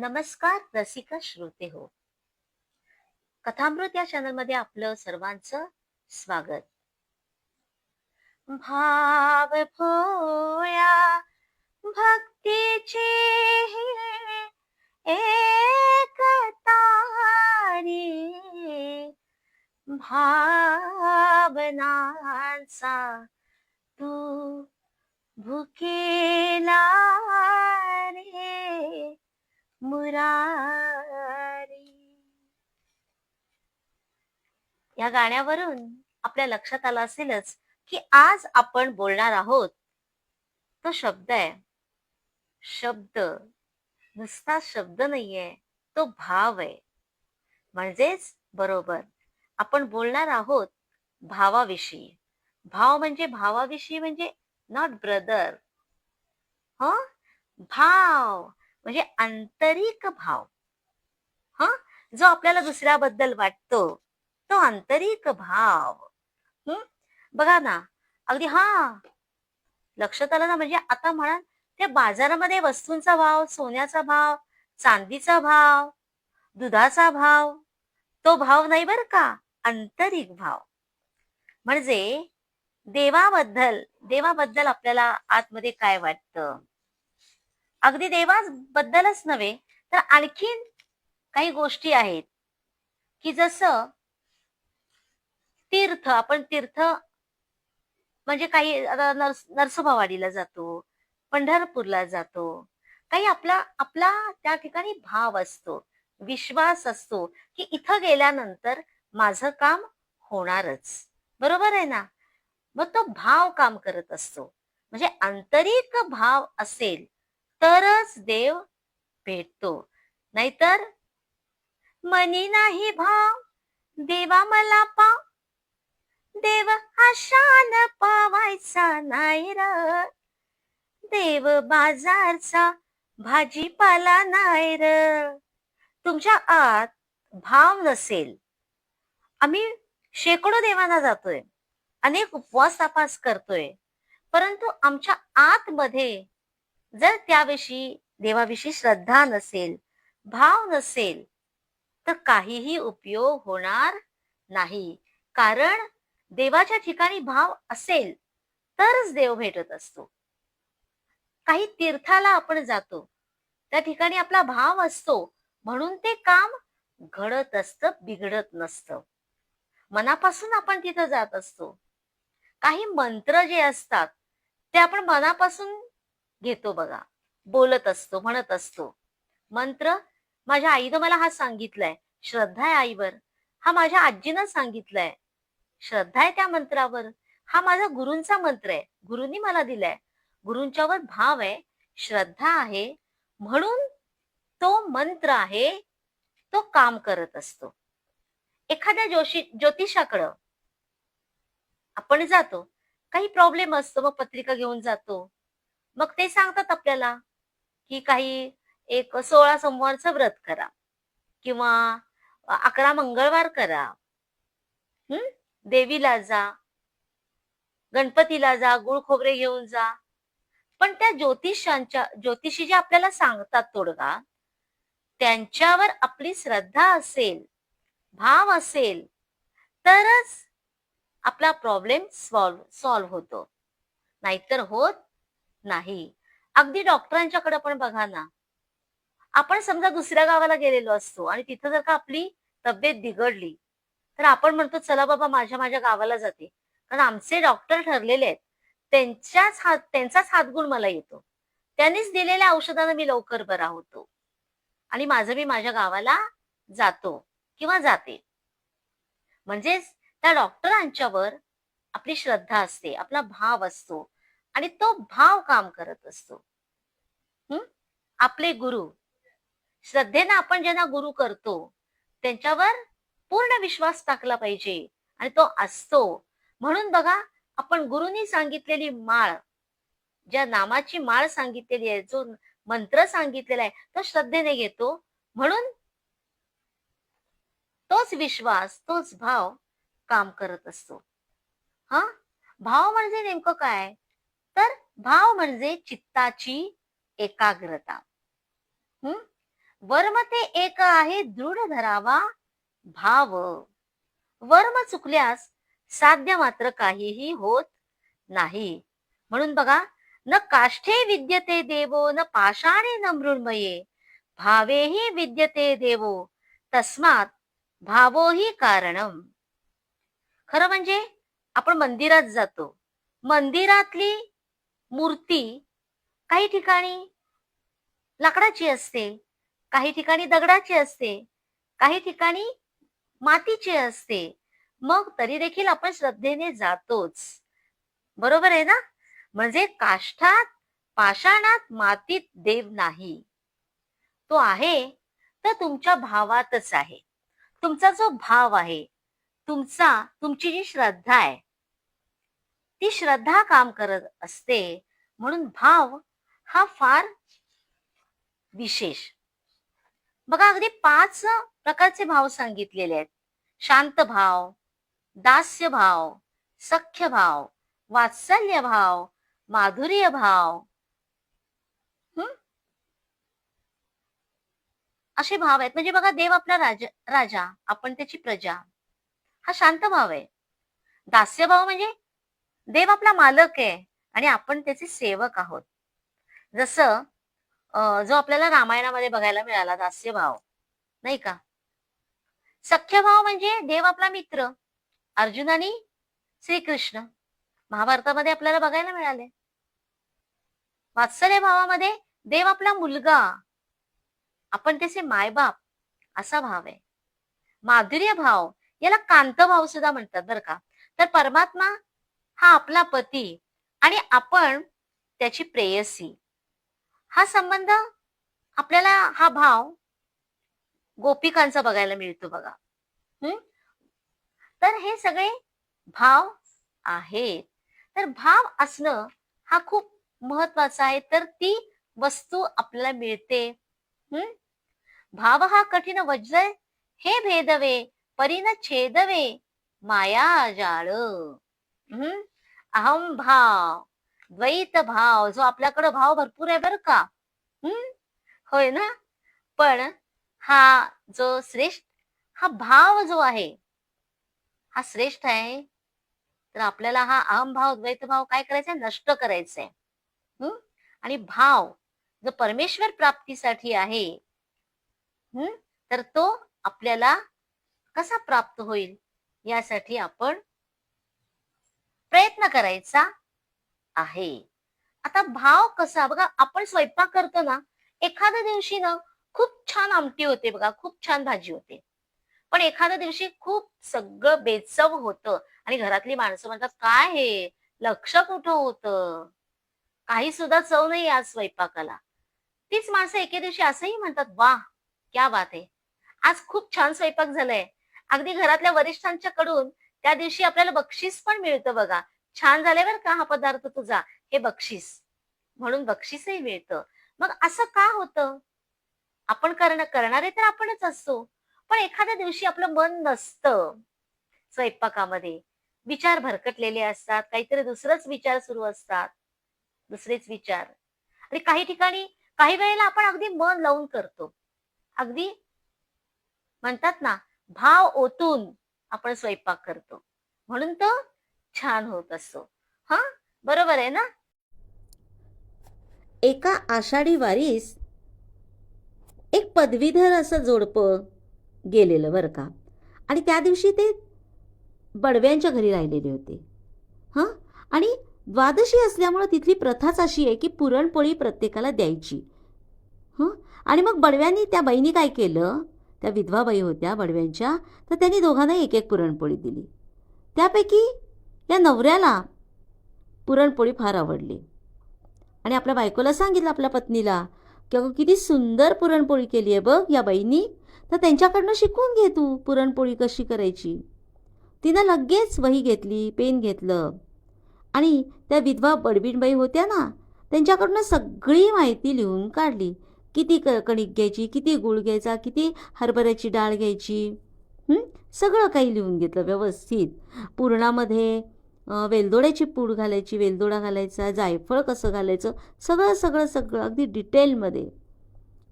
नमस्कार रसिका श्रोते हो. कथामृत या चॅनल मध्ये आपलं सर्वांचं स्वागत. भाव भोया भक्तीची एक तारी, भावनांचा तू भुकेला रे मुरारी. या गाण्यावरून आपल्या लक्षात आलं असेलच की आज आपण बोलणार आहोत तो शब्द आहे. शब्द नुसता शब्द नाहीये, तो भाव आहे. म्हणजेच बरोबर आपण बोलणार आहोत भावाविषयी. भावाविषयी म्हणजे नॉट ब्रदर. ह भाव म्हणजे आंतरिक भाव. ह जो आपल्याला दुसऱ्याबद्दल वाटतो तो आंतरिक भाव. हं? बघा ना, अगदी लक्षात आलं ना. म्हणजे आता म्हणा त्या बाजारामध्ये वस्तूंचा भाव, सोन्याचा भाव, चांदीचा भाव, दुधाचा भाव, तो भाव नाही बर का, आंतरिक भाव. म्हणजे देवाबद्दल देवाबद्दल आपल्याला आतमध्ये काय वाटतं. अगदी देवाबद्दलच नव्हे तर आणखीन काही गोष्टी आहेत की जसं तीर्थ. आपण तीर्थ म्हणजे काही आता नरसोबावाडीला जातो, पंढरपूरला जातो. काही आपला आपला त्या ठिकाणी भाव असतो, विश्वास असतो की इथं गेल्यानंतर माझं काम होणारच. बरोबर आहे ना. मग तो भाव काम करत असतो. म्हणजे आंतरिक भाव असेल तरच देव भेटतो. नाहीतर मनी नाही भाव देवा मला पाव, देव आशान पावायचा नाही र, देव बाजारचा भाजीपाला नाही र. तुमच्या आत भाव नसेल. आम्ही शेकडो देवांना जातोय, अनेक उपवास तापास करतोय, परंतु आमच्या आतमध्ये जर त्याविषयी देवाविषयी श्रद्धा नसेल, भाव नसेल, तर काहीही उपयोग होणार नाही. कारण देवाच्या ठिकाणी भाव असेल तरच देव भेटत असतो. काही तीर्थाला आपण जातो, त्या ठिकाणी आपला भाव असतो म्हणून ते काम घडत असतं, बिघडत नसतं. मनापासून आपण तिथं जात असतो. काही मंत्र जे असतात ते आपण मनापासून घेतो बघा, बोलत असतो, म्हणत असतो. मंत्र माझ्या आईनं मला हा सांगितलाय, श्रद्धा आहे आईवर. हा माझ्या आजीनं सांगितलाय, श्रद्धा आहे त्या मंत्रावर. हा माझा गुरूंचा मंत्र आहे, गुरूंनी मला दिलाय. गुरूंच्यावर भाव आहे, श्रद्धा आहे, म्हणून तो मंत्र आहे, तो काम करत असतो. एखाद्या ज्योतिषाकडं आपण जातो, काही प्रॉब्लेम असतो, मग पत्रिका घेऊन जातो. मग ते सांगतात आपल्याला की काही एक 16 सोमवारचं व्रत करा किंवा 11 मंगळवार करा. देवीला जा, गणपतीला जा, गुळ खोबरे घेऊन जा. पण त्या ज्योतिषी जे आपल्याला सांगतात तोडगा, त्यांच्यावर आपली श्रद्धा असेल, भाव असेल, तरच आपला प्रॉब्लेम सॉल्व्ह होतो. नाहीतर होत नाही. अगदी डॉक्टरांच्याकडे पण बघा ना. आपण समजा दुसऱ्या गावाला गेलेलो असतो आणि तिथं जर का आपली तब्येत बिघडली, तर आपण म्हणतो चला बाबा माझ्या माझ्या गावाला जाते. कारण आमचे डॉक्टर ठरलेले आहेत. त्यांचाच हातगुण मला येतो. त्यांनीच दिलेल्या औषधानं मी लवकर बरा होतो. आणि मी माझ्या गावाला जातो किंवा जाते. म्हणजेच त्या डॉक्टरांच्यावर आपली श्रद्धा असते, आपला भाव असतो आणि तो भाव काम करत असतो. आपले गुरु, श्रद्धेनं आपण ज्यांना गुरु करतो त्यांच्यावर पूर्ण विश्वास टाकला पाहिजे आणि तो असतो. म्हणून बघा, आपण गुरुनी सांगितलेली माळ, ज्या नामाची माळ सांगितलेली आहे, जो मंत्र सांगितलेला आहे, तो श्रद्धेने घेतो. म्हणून तोच विश्वास, तोच भाव काम करत असतो. हा भाव म्हणजे नेमकं काय? तर भाव म्हणजे चित्ताची एकाग्रता. वर्म ते एक आहे दृढ धरावा भाव. वर्म चुकल्यास साध्य मात्र काहीही होत नाही. म्हणून बघा, न काष्ठे विद्यते देवो न पाषाणे न मृण्मये भावेही विद्यते देवो तस्मात भावोही कारणम. खरं म्हणजे आपण मंदिरात जातो, मंदिरातली मूर्ती काही ठिकाणी लाकडाची असते, काही ठिकाणी दगडाची असते, काही ठिकाणी मातीची असते. मग तरी देखील आपण श्रद्धेने जातोच. बरोबर आहे ना? म्हणजे काष्ठात, पाषाणात, मातीत देव नाही. तो आहे तर तुमच्या भावातच आहे. तुमचा जो भाव आहे, तुमची जी श्रद्धा आहे, ती श्रद्धा काम करत असते. म्हणून भाव हा फार विशेष. बघा, अगदी 5 प्रकारचे भाव सांगितलेले आहेत. शांत भाव, दास्य भाव, सख्य भाव, वात्सल्य भाव, माधुर्य भाव, असे भाव आहेत. म्हणजे बघा, देव आपला राजा, आपण त्याची प्रजा, हा शांत भाव आहे. दास्य भाव म्हणजे देव आपला मालक आहे आणि आपण त्याचे सेवक आहोत. जसं जो आपल्याला रामायणामध्ये बघायला मिळाला दास्य भाव, नाही का? सख्य भाव म्हणजे देव आपला मित्र, अर्जुन आणि श्रीकृष्ण महाभारतामध्ये आपल्याला बघायला मिळाले. वात्सल्य भावामध्ये देव आपला मुलगा, आपण त्याचे मायबाप, असा भाव आहे. माधुर्य भाव याला कांत भाव सुद्धा म्हणतात बरं का. तर परमात्मा हा आपला पती आणि आपण त्याची प्रेयसी, हा संबंध आपल्याला, हा भाव गोपिकांचा बघायला मिळतो बघा. तर हे सगळे भाव आहेत. तर भाव असणं हा खूप महत्वाचा आहे. तर ती वस्तू आपल्याला मिळते. भाव हा कठीण वज्र हे भेदवे परीन छेदवे माया जाळ. अहम भाव, द्वैत भाव, जो आपल्याकडे भाव भरपूर आहे बर का. होय ना. पण हा जो श्रेष्ठ, हा भाव जो आहे हा श्रेष्ठ आहे. तर आपल्याला हा अहम भाव, द्वैत भाव काय करायचंय? नष्ट करायचंय. आणि भाव जो परमेश्वर प्राप्तीसाठी आहे, तर तो आपल्याला कसा प्राप्त होईल यासाठी आपण प्रयत्न करायचा आहे. आता भाव कसा बघा, आपण स्वयंपाक करतो ना, एखाद्या दिवशी ना खूप छान आमटी होते बघा, खूप छान भाजी होते. पण एखाद्या दिवशी खूप सगळं बेचव होतं आणि घरातली माणसं म्हणतात, काय हे, लक्ष कुठं होतं, काही सुद्धा चव नाही आज स्वयंपाकाला. तीच माणसं एके दिवशी असंही म्हणतात, वाह क्या बात आहे, आज खूप छान स्वयंपाक झालाय. अगदी घरातल्या वरिष्ठांच्या कडून त्या दिवशी आपल्याला बक्षीस पण मिळतं बघा. छान झाले बरं का हा पदार्थ तुझा, हे बक्षीस म्हणून बक्षीसही मिळतं. मग असं का होतं? आपण करणारे तर आपणच असतो, पण एखाद्या दिवशी आपलं मन नसतं स्वयंपाकामध्ये, विचार भरकटलेले असतात, काहीतरी दुसरंच विचार सुरू असतात, दुसरेच विचार. आणि काही ठिकाणी काही वेळेला आपण अगदी मन लावून करतो, अगदी म्हणतात ना भाव ओतून आपण स्वयंपाक करतो, म्हणून तो छान होत असतो. हा, बरोबर आहे ना. एका आषाढी वारीस एक पदवीधर असं जोडपं गेलेलं बरं का. आणि त्या दिवशी ते बडव्यांच्या घरी राहिलेले होते. आणि द्वादशी असल्यामुळे तिथली प्रथाच अशी आहे की पुरणपोळी प्रत्येकाला द्यायची. आणि मग बडव्यांनी, त्या बाईंनी काय केलं, त्या विधवा बाई होत्या बडव्यांच्या, तर त्यांनी दोघांना एक एक पुरणपोळी दिली. त्यापैकी या नवऱ्याला पुरणपोळी फार आवडली आणि आपल्या बायकोला सांगितलं, आपल्या पत्नीला, की अगं किती सुंदर पुरणपोळी केली आहे बघ या बाईंनी, तर त्यांच्याकडनं शिकून घे तू पुरणपोळी कशी करायची. तिनं लगेच वही घेतली, पेन घेतलं आणि त्या विधवा बडबीणबाई होत्या ना, त्यांच्याकडनं सगळी माहिती लिहून काढली. किती कणिक घ्यायची, किती गूळ घ्यायचा, किती हरभऱ्याची डाळ घ्यायची, सगळं काही लिहून घेतलं व्यवस्थित. पुरणामध्ये वेलदोड्याची पूड घालायची, वेलदोडा घालायचा, जायफळ कसं घालायचं, सगळं सगळं सगळं अगदी डिटेलमध्ये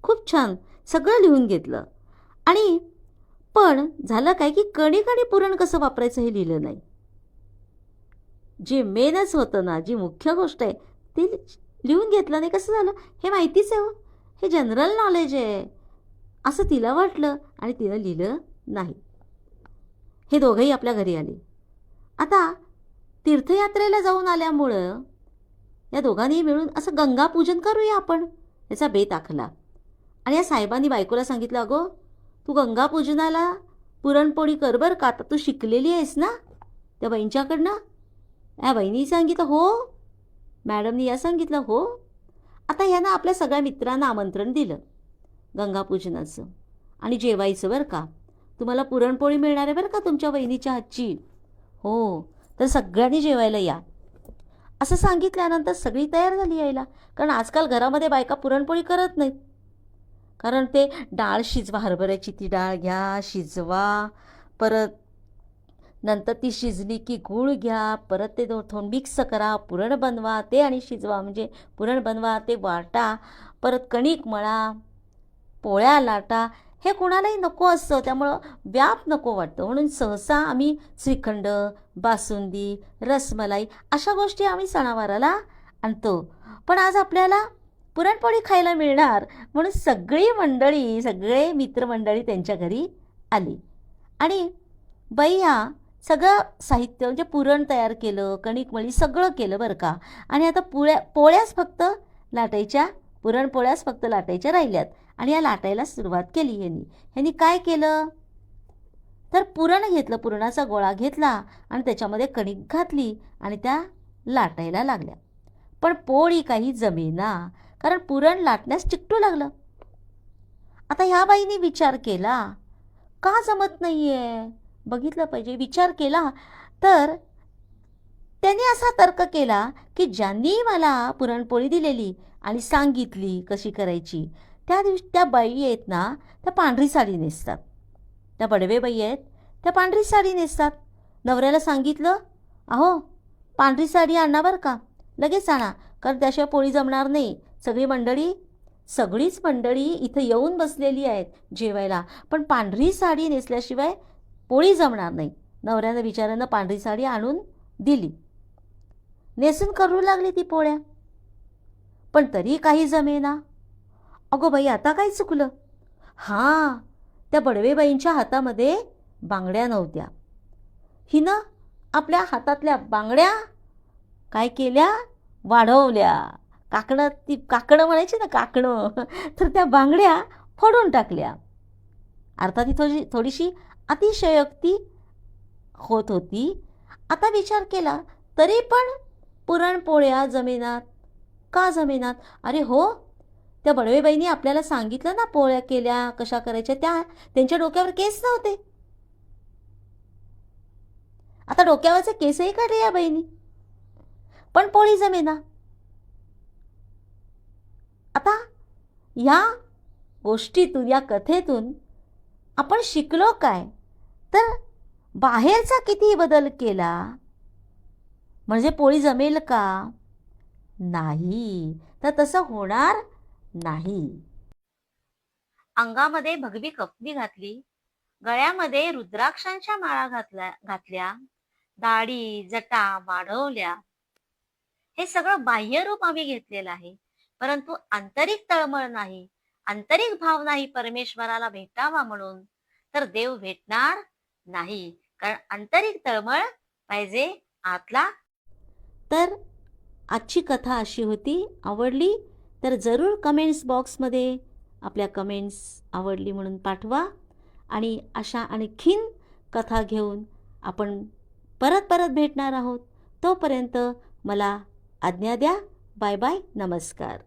खूप छान सगळं लिहून घेतलं. आणि पण झालं काय की कणिक आणि पुरण कसं वापरायचं हे लिहिलं नाही. जे मेनच होतं ना, जी मुख्य गोष्ट आहे ती लिहून घेतलं नाही. कसं झालं, हे माहितीच आहे हो, हे जनरल नॉलेज आहे असं तिला वाटलं आणि तिनं लिहिलं नाही. हे दोघंही आपल्या घरी आले. आता तीर्थयात्रेला जाऊन आल्यामुळं या दोघांनी मिळून असं गंगापूजन करूया आपण, याचा बेत आखला. आणि या साहेबांनी बायकोला सांगितलं, अगो तू गंगापूजनाला पुरणपोळी कर बरं का, आता तू शिकलेली आहेस ना त्या बहिणीच्याकडनं. या बहिणी सांगितलं हो. मॅडमनी या सांगितलं हो. आता ह्यानं आपल्या सगळ्या मित्रांना आमंत्रण दिलं गंगापूजनाचं आणि जेवायचं बरं का. तुम्हाला पुरणपोळी मिळणार आहे बरं का तुमच्या बहिणीच्या हातची. हो, तर सगळ्यांनी जेवायला या असं सांगितल्यानंतर सगळी तयार झाली यायला. कारण आजकाल घरामध्ये बायका पुरणपोळी करत नाहीत. कारण ते डाळ शिजवा, हरभऱ्याची ती डाळ घ्या, शिजवा, परत नंतर ती शिजली की गूळ घ्या, परत ते थोडं मिक्स करा, पुरण बनवा, ते आणि शिजवा, म्हणजे पुरण बनवा, ते वाटा, परत कणिक मळा, पोळ्या लाटा. हे कुणालाही नको असतं, त्यामुळं व्याप नको वाटतं. म्हणून सहसा आम्ही श्रीखंड, बासुंदी, रसमलाई अशा गोष्टी आम्ही सणावाराला आणतो. पण आज आपल्याला पुरणपोळी खायला मिळणार म्हणून सगळी मंडळी, सगळे मित्रमंडळी त्यांच्या घरी आली. आणि बाई ह्या सगळं साहित्य म्हणजे पुरण तयार केलं, कणिक मळी, सगळं केलं बरं का. आणि आता पोळ्याच फक्त लाटायच्या, पुरणपोळ्याच फक्त लाटायच्या राहिल्यात. आणि या लाटायला सुरुवात केली ह्यांनी काय केलं तर पुरण घेतलं, पुरणाचा गोळा घेतला आणि त्याच्यामध्ये कणिक घातली आणि त्या लाटायला लागल्या. पण पोळी काही जमेना, कारण पुरण लाटण्यास चिकटू लागलं. आता ह्या बाईने विचार केला, का जमत नाहीये, बघितलं पाहिजे. विचार केला तर त्यांनी असा तर्क केला की ज्यांनी मला पुरणपोळी दिलेली आणि सांगितली कशी करायची त्या दिवशी त्या बाई आहेत ना, त्या पांढरी साडी नेसतात. त्या बडवे बाई आहेत त्या पांढरी साडी नेसतात. नवऱ्याला सांगितलं, अहो पांढरी साडी आणा बरं का, लगेच आणा, कारण त्याशिवाय पोळी जमणार नाही. सगळीच मंडळी इथं येऊन बसलेली आहेत जेवायला, पण पांढरी साडी नेसल्याशिवाय पोळी जमणार नाही. नवऱ्यानं विचारानं पांढरी साडी आणून दिली. नेसून करू लागली ती पोळ्या, पण तरी काही जमेना. अगो बाई, आता काय चुकलं. हां, त्या बडवेबाईंच्या हातामध्ये बांगड्या नव्हत्या. हिनं आपल्या हातातल्या बांगड्या काय केल्या, वाढवल्या. काकणं म्हणायची ना, काकणं, तर त्या बांगड्या फोडून टाकल्या. अर्थात ही थोडीशी अतिशयोक्ती होत होती. आता विचार केला तरी पण पुरणपोळ्या जमेनात. का जमेनात? अरे हो, त्या बडवेबाईंनी आपल्याला सांगितलं ना पोळ्या केल्या कशा करायच्या, त्यांच्या डोक्यावर केस नव्हते. आता डोक्यावरचे केसही काढले या बाईंनी, पण पोळी जमेना. आता या गोष्टीतून, या कथेतून आपण शिकलो काय तर बाहेरचा किती बदल केला म्हणजे पोळी जमेल का? नाही, तर तसं होणार नाही. अंगामध्ये भगवी कपनी घातली, गळ्यामध्ये रुद्राक्षांच्या माळा घातल्या, दाढी जटा वाढवल्या. हे सगळं बाह्य रूप आम्ही घेतलेलं आहे, परंतु आंतरिक तळमळ नाही, आंतरिक भाव नाही परमेश्वराला भेटावा म्हणून, तर देव भेटणार नाही. कारण आंतरिक तळमळ पाहिजे, आतला. तर आजची कथा अशी होती. आवडली तर जरूर कमेंट्स बॉक्समध्ये आपल्या कमेंट्स आवडली म्हणून पाठवा. आणि अशा आणखीन कथा घेऊन आपण परत भेटणार आहोत. तोपर्यंत मला आज्ञा द्या. बाय बाय, नमस्कार.